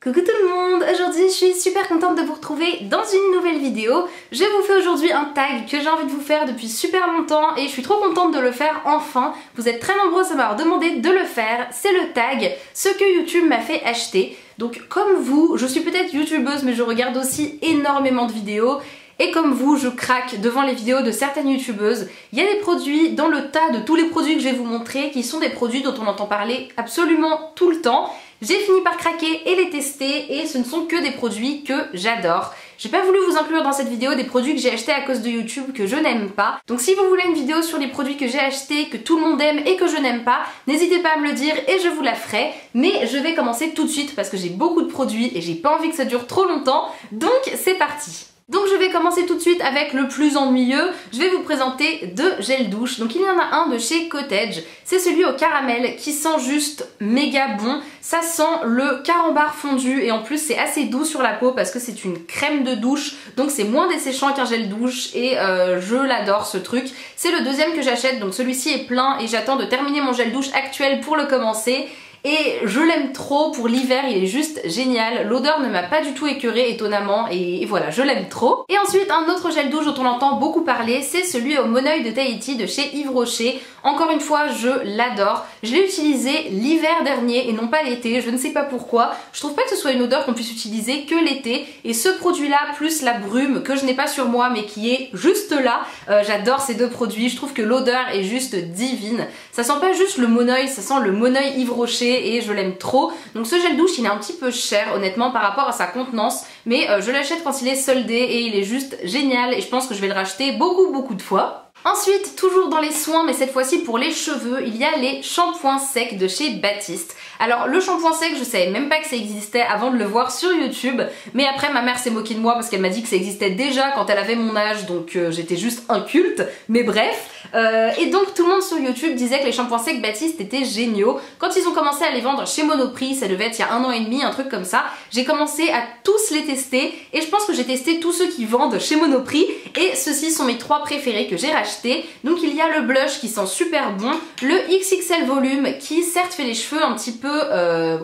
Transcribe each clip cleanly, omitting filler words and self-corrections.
Coucou tout le monde, aujourd'hui je suis super contente de vous retrouver dans une nouvelle vidéo. Je vous fais aujourd'hui un tag que j'ai envie de vous faire depuis super longtemps et je suis trop contente de le faire enfin. Vous êtes très nombreux à m'avoir demandé de le faire, c'est le tag, ce que YouTube m'a fait acheter. Donc comme vous, je suis peut-être youtubeuse mais je regarde aussi énormément de vidéos. Et comme vous, je craque devant les vidéos de certaines youtubeuses. Il y a des produits dans le tas de tous les produits que je vais vous montrer qui sont des produits dont on entend parler absolument tout le temps. J'ai fini par craquer et les tester et ce ne sont que des produits que j'adore. J'ai pas voulu vous inclure dans cette vidéo des produits que j'ai achetés à cause de YouTube que je n'aime pas. Donc si vous voulez une vidéo sur les produits que j'ai achetés, que tout le monde aime et que je n'aime pas, n'hésitez pas à me le dire et je vous la ferai. Mais je vais commencer tout de suite parce que j'ai beaucoup de produits et j'ai pas envie que ça dure trop longtemps. Donc c'est parti! Donc je vais commencer tout de suite avec le plus ennuyeux, je vais vous présenter deux gels douche. Donc il y en a un de chez Cottage, c'est celui au caramel qui sent juste méga bon. Ça sent le carambar fondu et en plus c'est assez doux sur la peau parce que c'est une crème de douche. Donc c'est moins desséchant qu'un gel douche et je l'adore ce truc. C'est le deuxième que j'achète, donc celui-ci est plein et j'attends de terminer mon gel douche actuel pour le commencer. Et je l'aime trop pour l'hiver, il est juste génial. L'odeur ne m'a pas du tout écœurée étonnamment et voilà, je l'aime trop. Et ensuite un autre gel douche dont on entend beaucoup parler, c'est celui au Monoeil de Tahiti de chez Yves Rocher. Encore une fois, je l'adore. Je l'ai utilisé l'hiver dernier et non pas l'été, je ne sais pas pourquoi. Je trouve pas que ce soit une odeur qu'on puisse utiliser que l'été. Et ce produit-là, plus la brume que je n'ai pas sur moi mais qui est juste là, j'adore ces deux produits. Je trouve que l'odeur est juste divine. Ça sent pas juste le Monoeil, ça sent le Monoeil Yves Rocher et je l'aime trop. Donc ce gel douche il est un petit peu cher honnêtement par rapport à sa contenance, mais je l'achète quand il est soldé et il est juste génial et je pense que je vais le racheter beaucoup de fois. Ensuite, toujours dans les soins, mais cette fois-ci pour les cheveux, il y a les shampoings secs de chez Baptiste. Alors le shampoing sec, je savais même pas que ça existait avant de le voir sur YouTube, mais après ma mère s'est moquée de moi parce qu'elle m'a dit que ça existait déjà quand elle avait mon âge, donc j'étais juste inculte, mais bref. Et donc tout le monde sur YouTube disait que les shampoings secs Baptiste étaient géniaux. Quand ils ont commencé à les vendre chez Monoprix, ça devait être il y a 1 an et demi, un truc comme ça, j'ai commencé à tous les tester et je pense que j'ai testé tous ceux qui vendent chez Monoprix et ceux-ci sont mes 3 préférés que j'ai rachetés. Donc il y a le blush qui sent super bon, le XXL volume qui certes fait les cheveux un petit peu,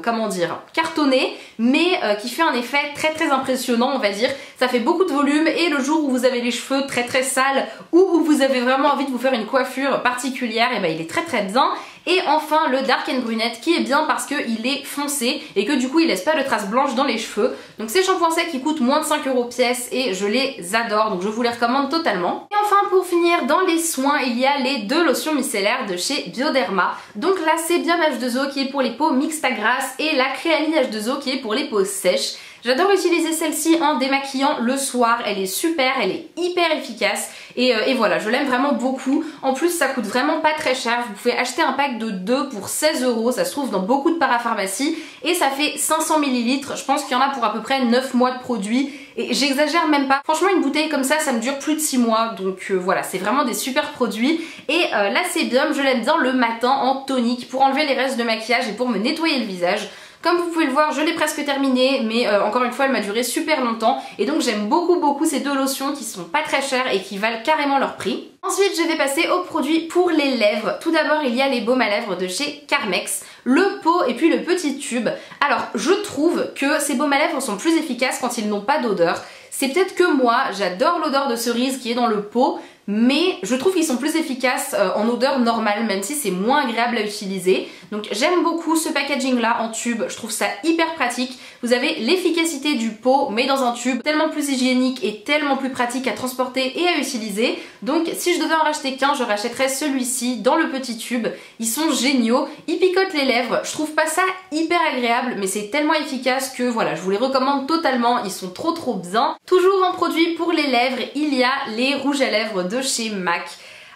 comment dire, cartonné, mais qui fait un effet très impressionnant on va dire. Ça fait beaucoup de volume et le jour où vous avez les cheveux très sales ou où vous avez vraiment envie de vous faire une coiffure particulière, et ben il est très bien. Et enfin le Dark & Brunette qui est bien parce qu'il est foncé et que du coup il laisse pas de traces blanches dans les cheveux. Donc ces shampoings secs qui coûtent moins de 5 € pièce et je les adore, donc je vous les recommande totalement. Et enfin pour finir dans les soins, il y a les 2 lotions micellaires de chez Bioderma. Donc là c'est Biome H2O qui est pour les peaux mixtes à grasse et la Créaline H2O qui est pour les peaux sèches. J'adore utiliser celle-ci en démaquillant le soir, elle est super, elle est hyper efficace et voilà, je l'aime vraiment beaucoup. En plus ça coûte vraiment pas très cher, vous pouvez acheter un pack de 2 pour 16 €, ça se trouve dans beaucoup de parapharmacies et ça fait 500 ml, je pense qu'il y en a pour à peu près 9 mois de produits et j'exagère même pas. Franchement une bouteille comme ça me dure plus de 6 mois donc voilà, c'est vraiment des super produits. Et la Sébium, je l'aime bien le matin en tonique pour enlever les restes de maquillage et pour me nettoyer le visage. Comme vous pouvez le voir, je l'ai presque terminé, mais encore une fois, elle m'a duré super longtemps. Et donc j'aime beaucoup ces 2 lotions qui sont pas très chères et qui valent carrément leur prix. Ensuite, je vais passer aux produits pour les lèvres. Tout d'abord, il y a les baumes à lèvres de chez Carmex, le pot et puis le petit tube. Alors, je trouve que ces baumes à lèvres sont plus efficaces quand ils n'ont pas d'odeur. C'est peut-être que moi, j'adore l'odeur de cerise qui est dans le pot, mais je trouve qu'ils sont plus efficaces en odeur normale, même si c'est moins agréable à utiliser. Donc j'aime beaucoup ce packaging là en tube, je trouve ça hyper pratique. Vous avez l'efficacité du pot mais dans un tube, tellement plus hygiénique et tellement plus pratique à transporter et à utiliser. Donc si je devais en racheter qu'un, je rachèterais celui-ci dans le petit tube. Ils sont géniaux, ils picotent les lèvres, je trouve pas ça hyper agréable mais c'est tellement efficace que voilà, je vous les recommande totalement, ils sont trop bien. Toujours en produit pour les lèvres, il y a les rouges à lèvres de chez MAC.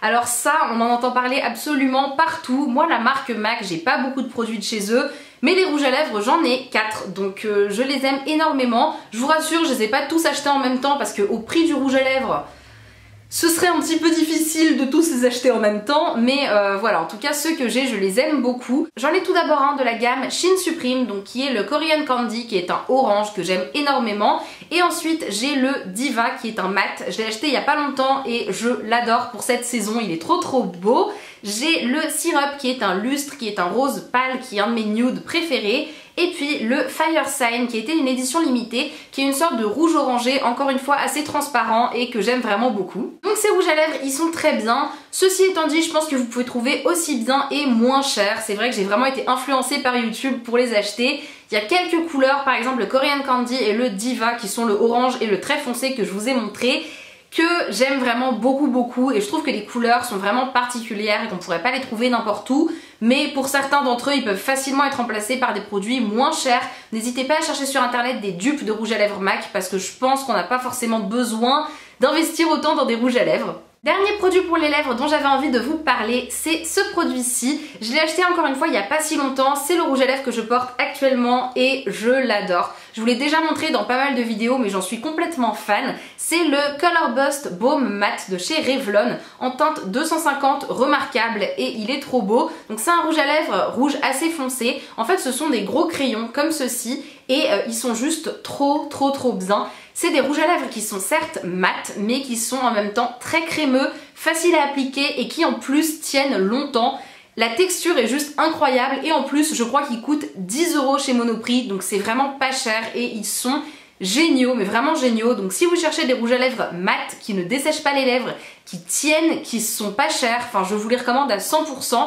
Alors ça, on en entend parler absolument partout. Moi la marque MAC, j'ai pas beaucoup de produits de chez eux, mais les rouges à lèvres j'en ai 4, donc je les aime énormément. Je vous rassure, je les ai pas tous achetés en même temps parce qu'au prix du rouge à lèvres, ce serait un petit peu difficile de tous les acheter en même temps, mais voilà, en tout cas ceux que j'ai, je les aime beaucoup. J'en ai tout d'abord un de la gamme Shin Supreme, donc qui est le Korean Candy, qui est un orange que j'aime énormément. Et ensuite j'ai le Diva qui est un mat, je l'ai acheté il y a pas longtemps et je l'adore pour cette saison, il est trop beau. J'ai le Syrup qui est un lustre, qui est un rose pâle, qui est un de mes nudes préférés. et puis le Fire Sign qui était une édition limitée, qui est une sorte de rouge orangé, encore une fois assez transparent et que j'aime vraiment beaucoup. Donc ces rouges à lèvres, ils sont très bien. Ceci étant dit, je pense que vous pouvez trouver aussi bien et moins cher. C'est vrai que j'ai vraiment été influencée par YouTube pour les acheter. Il y a quelques couleurs, par exemple le Korean Candy et le Diva qui sont le orange et le très foncé que je vous ai montré, que j'aime vraiment beaucoup et je trouve que les couleurs sont vraiment particulières et qu'on pourrait pas les trouver n'importe où, mais pour certains d'entre eux ils peuvent facilement être remplacés par des produits moins chers. N'hésitez pas à chercher sur internet des dupes de rouge à lèvres MAC parce que je pense qu'on n'a pas forcément besoin d'investir autant dans des rouges à lèvres. Dernier produit pour les lèvres dont j'avais envie de vous parler, c'est ce produit-ci. Je l'ai acheté encore une fois il n'y a pas si longtemps, c'est le rouge à lèvres que je porte actuellement et je l'adore. Je vous l'ai déjà montré dans pas mal de vidéos mais j'en suis complètement fan. C'est le Color Bust Baume Matte de chez Revlon en teinte 250 remarquable et il est trop beau. Donc c'est un rouge à lèvres rouge assez foncé. En fait ce sont des gros crayons comme ceci et ils sont juste trop bien. C'est des rouges à lèvres qui sont certes mat mais qui sont en même temps très crémeux, faciles à appliquer et qui en plus tiennent longtemps. La texture est juste incroyable et en plus je crois qu'ils coûtent 10 € chez Monoprix, donc c'est vraiment pas cher et ils sont géniaux, mais vraiment géniaux. Donc si vous cherchez des rouges à lèvres mat qui ne dessèchent pas les lèvres, qui tiennent, qui sont pas chers, enfin je vous les recommande à 100%.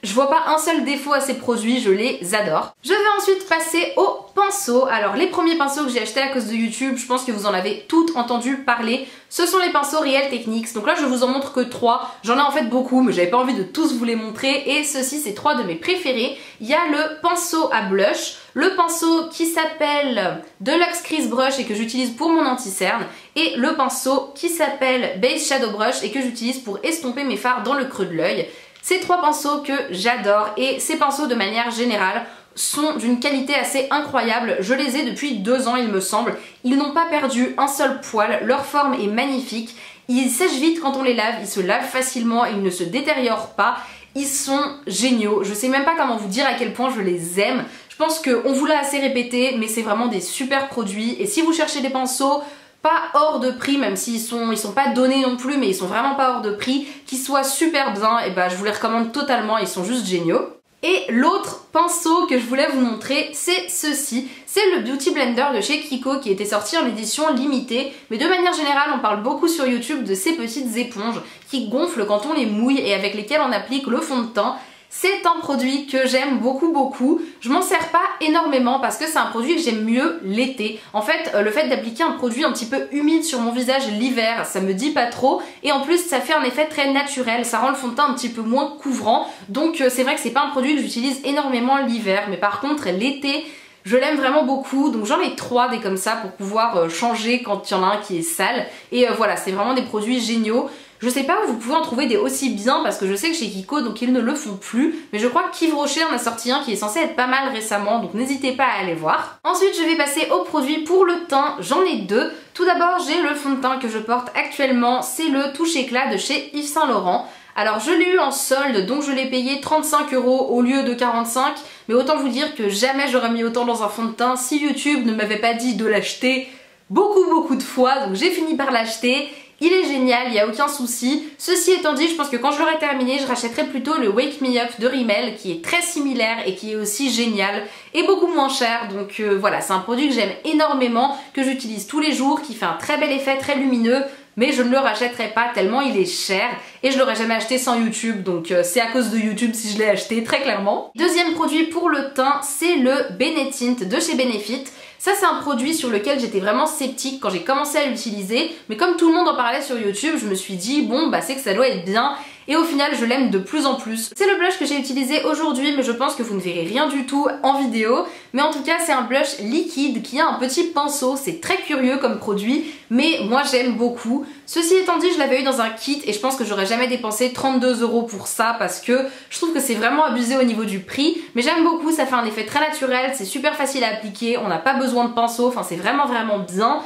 Je vois pas un seul défaut à ces produits, je les adore. Je vais ensuite passer aux pinceaux. Alors les premiers pinceaux que j'ai achetés à cause de YouTube, je pense que vous en avez toutes entendu parler. Ce sont les pinceaux Real Techniques. Donc là je vous en montre que 3. J'en ai en fait beaucoup mais j'avais pas envie de tous vous les montrer. Et ceux-ci c'est 3 de mes préférés. Il y a le pinceau à blush, le pinceau qui s'appelle Deluxe Crease Brush et que j'utilise pour mon anti-cerne, et le pinceau qui s'appelle Base Shadow Brush et que j'utilise pour estomper mes fards dans le creux de l'œil. Ces 3 pinceaux que j'adore et ces pinceaux de manière générale sont d'une qualité assez incroyable. Je les ai depuis 2 ans il me semble. Ils n'ont pas perdu un seul poil, leur forme est magnifique. Ils sèchent vite quand on les lave, ils se lavent facilement et ils ne se détériorent pas. Ils sont géniaux, je sais même pas comment vous dire à quel point je les aime. Je pense qu'on vous l'a assez répété mais c'est vraiment des super produits et si vous cherchez des pinceaux pas hors de prix, même s'ils sont pas donnés non plus, mais ils sont vraiment pas hors de prix, qui soient super bien, et bah je vous les recommande totalement, ils sont juste géniaux. Et l'autre pinceau que je voulais vous montrer, c'est ceci. C'est le Beauty Blender de chez Kiko qui était sorti en édition limitée. Mais de manière générale, on parle beaucoup sur YouTube de ces petites éponges qui gonflent quand on les mouille et avec lesquelles on applique le fond de teint. C'est un produit que j'aime beaucoup. Je m'en sers pas énormément parce que c'est un produit que j'aime mieux l'été. En fait, le fait d'appliquer un produit un petit peu humide sur mon visage l'hiver, ça me dit pas trop. Et en plus, ça fait un effet très naturel. Ça rend le fond de teint un petit peu moins couvrant. Donc c'est vrai que c'est pas un produit que j'utilise énormément l'hiver. Mais par contre, l'été, je l'aime vraiment beaucoup. Donc j'en ai 3 des comme ça pour pouvoir changer quand il y en a un qui est sale. Et voilà, c'est vraiment des produits géniaux. Je sais pas où vous pouvez en trouver des aussi bien parce que je sais que chez Kiko donc ils ne le font plus, mais je crois qu'Yves Rocher en a sorti un qui est censé être pas mal récemment, donc n'hésitez pas à aller voir. Ensuite je vais passer aux produits pour le teint, j'en ai 2. Tout d'abord j'ai le fond de teint que je porte actuellement, c'est le Touche Éclat de chez Yves Saint Laurent. Alors je l'ai eu en solde donc je l'ai payé 35 € au lieu de 45, mais autant vous dire que jamais j'aurais mis autant dans un fond de teint si YouTube ne m'avait pas dit de l'acheter beaucoup de fois, donc j'ai fini par l'acheter. Il est génial, il n'y a aucun souci. Ceci étant dit, je pense que quand je l'aurai terminé, je rachèterai plutôt le Wake Me Up de Rimmel qui est très similaire et qui est aussi génial et beaucoup moins cher. Donc voilà, c'est un produit que j'aime énormément, que j'utilise tous les jours, qui fait un très bel effet, très lumineux. Mais je ne le rachèterai pas tellement il est cher et je l'aurais jamais acheté sans YouTube, donc c'est à cause de YouTube si je l'ai acheté très clairement. Deuxième produit pour le teint, c'est le Benetint de chez Benefit. Ça c'est un produit sur lequel j'étais vraiment sceptique quand j'ai commencé à l'utiliser, mais comme tout le monde en parlait sur YouTube, je me suis dit bon bah c'est que ça doit être bien. Et au final je l'aime de plus en plus. C'est le blush que j'ai utilisé aujourd'hui mais je pense que vous ne verrez rien du tout en vidéo. Mais en tout cas c'est un blush liquide qui a un petit pinceau, c'est très curieux comme produit mais moi j'aime beaucoup. Ceci étant dit je l'avais eu dans un kit et je pense que j'aurais jamais dépensé 32 € pour ça parce que je trouve que c'est vraiment abusé au niveau du prix. Mais j'aime beaucoup, ça fait un effet très naturel, c'est super facile à appliquer, on n'a pas besoin de pinceau, enfin c'est vraiment bien.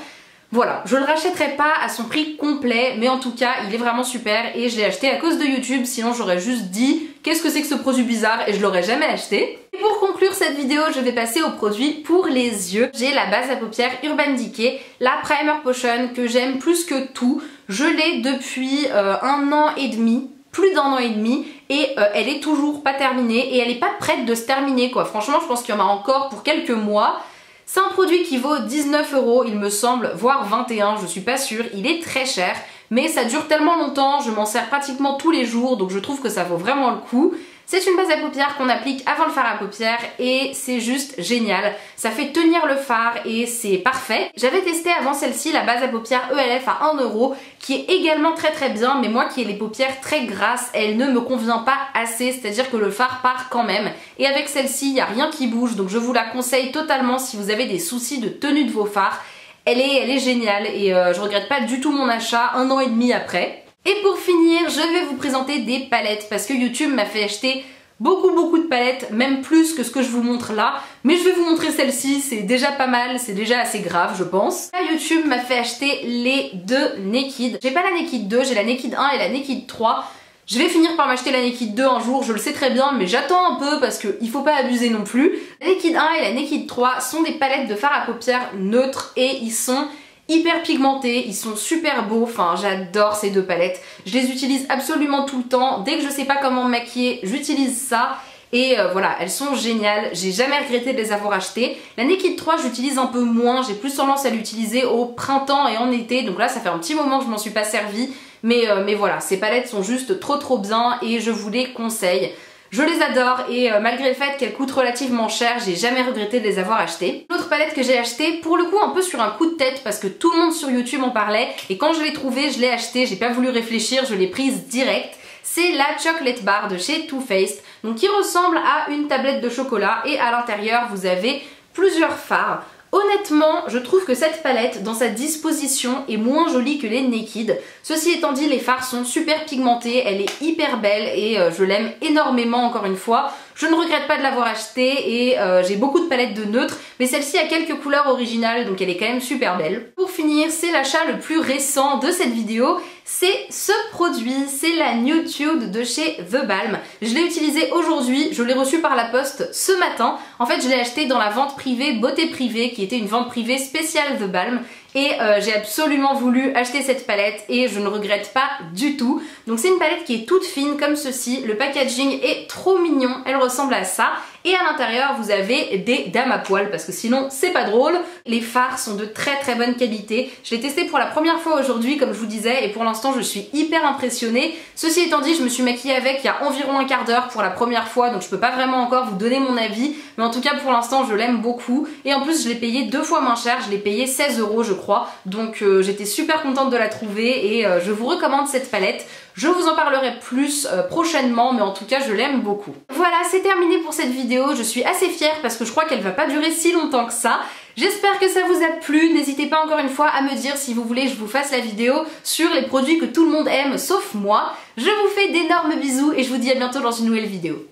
Voilà, je le rachèterai pas à son prix complet, mais en tout cas, il est vraiment super et je l'ai acheté à cause de YouTube, sinon j'aurais juste dit qu'est-ce que c'est que ce produit bizarre et je l'aurais jamais acheté. Et pour conclure cette vidéo, je vais passer aux produits pour les yeux. J'ai la base à paupières Urban Decay, la Primer Potion que j'aime plus que tout. Je l'ai depuis 1 an et demi. plus d'1 an et demi et elle est toujours pas terminée et elle est pas prête de se terminer quoi. Franchement je pense qu'il y en a encore pour quelques mois. C'est un produit qui vaut 19 € il me semble, voire 21, je suis pas sûre, il est très cher, mais ça dure tellement longtemps, je m'en sers pratiquement tous les jours, donc je trouve que ça vaut vraiment le coup. C'est une base à paupières qu'on applique avant le fard à paupières et c'est juste génial. Ça fait tenir le fard et c'est parfait. J'avais testé avant celle-ci la base à paupières ELF à 1 € qui est également très bien, mais moi qui ai les paupières très grasses, elle ne me convient pas assez, c'est-à-dire que le fard part quand même. Et avec celle-ci, il n'y a rien qui bouge, donc je vous la conseille totalement si vous avez des soucis de tenue de vos fards. Elle est géniale et je regrette pas du tout mon achat 1 an et demi après. Et pour finir, je vais vous présenter des palettes parce que YouTube m'a fait acheter beaucoup de palettes, même plus que ce que je vous montre là. Mais je vais vous montrer celle-ci, c'est déjà pas mal, c'est déjà assez grave je pense. Là, YouTube m'a fait acheter les deux Naked. J'ai pas la Naked 2, j'ai la Naked 1 et la Naked 3. Je vais finir par m'acheter la Naked 2 un jour, je le sais très bien, mais j'attends un peu parce qu'il faut pas abuser non plus. La Naked 1 et la Naked 3 sont des palettes de fard à paupières neutres et ils sont hyper pigmentés, ils sont super beaux, enfin j'adore ces deux palettes. Je les utilise absolument tout le temps, dès que je sais pas comment me maquiller, j'utilise ça. Et voilà, elles sont géniales, j'ai jamais regretté de les avoir achetées. La Naked 3 j'utilise un peu moins, j'ai plus tendance à l'utiliser au printemps et en été, donc là ça fait un petit moment que je m'en suis pas servie. Mais voilà, ces palettes sont juste trop bien et je vous les conseille. Je les adore et malgré le fait qu'elles coûtent relativement cher, j'ai jamais regretté de les avoir achetées. L'autre palette que j'ai achetée, pour le coup un peu sur un coup de tête parce que tout le monde sur YouTube en parlait et quand je l'ai trouvée, je l'ai achetée, j'ai pas voulu réfléchir, je l'ai prise direct. C'est la Chocolate Bar de chez Too Faced, donc qui ressemble à une tablette de chocolat et à l'intérieur vous avez plusieurs fards. Honnêtement, je trouve que cette palette, dans sa disposition, est moins jolie que les Naked. Ceci étant dit, les fards sont super pigmentés, elle est hyper belle et je l'aime énormément encore une fois. Je ne regrette pas de l'avoir achetée et j'ai beaucoup de palettes de neutres, mais celle-ci a quelques couleurs originales, donc elle est quand même super belle. Pour finir, c'est l'achat le plus récent de cette vidéo. C'est ce produit, c'est la Nude de chez The Balm. Je l'ai utilisé aujourd'hui, je l'ai reçu par la poste ce matin. En fait, je l'ai acheté dans la vente privée Beauté Privée, qui était une vente privée spéciale The Balm. Et j'ai absolument voulu acheter cette palette et je ne regrette pas du tout. Donc c'est une palette qui est toute fine comme ceci, le packaging est trop mignon, elle ressemble à ça. Et à l'intérieur vous avez des dames à poil parce que sinon c'est pas drôle. Les fards sont de très bonne qualité. Je l'ai testé pour la première fois aujourd'hui comme je vous disais et pour l'instant je suis hyper impressionnée. Ceci étant dit, je me suis maquillée avec il y a environ un quart d'heure pour la première fois, donc je peux pas vraiment encore vous donner mon avis. Mais en tout cas pour l'instant je l'aime beaucoup. Et en plus je l'ai payé 2 fois moins cher, je l'ai payé 16 € je crois. Donc j'étais super contente de la trouver et je vous recommande cette palette. Je vous en parlerai plus prochainement, mais en tout cas je l'aime beaucoup. Voilà, c'est terminé pour cette vidéo. Je suis assez fière parce que je crois qu'elle va pas durer si longtemps que ça. J'espère que ça vous a plu. N'hésitez pas encore une fois à me dire si vous voulez que je vous fasse la vidéo sur les produits que tout le monde aime sauf moi. Je vous fais d'énormes bisous et je vous dis à bientôt dans une nouvelle vidéo.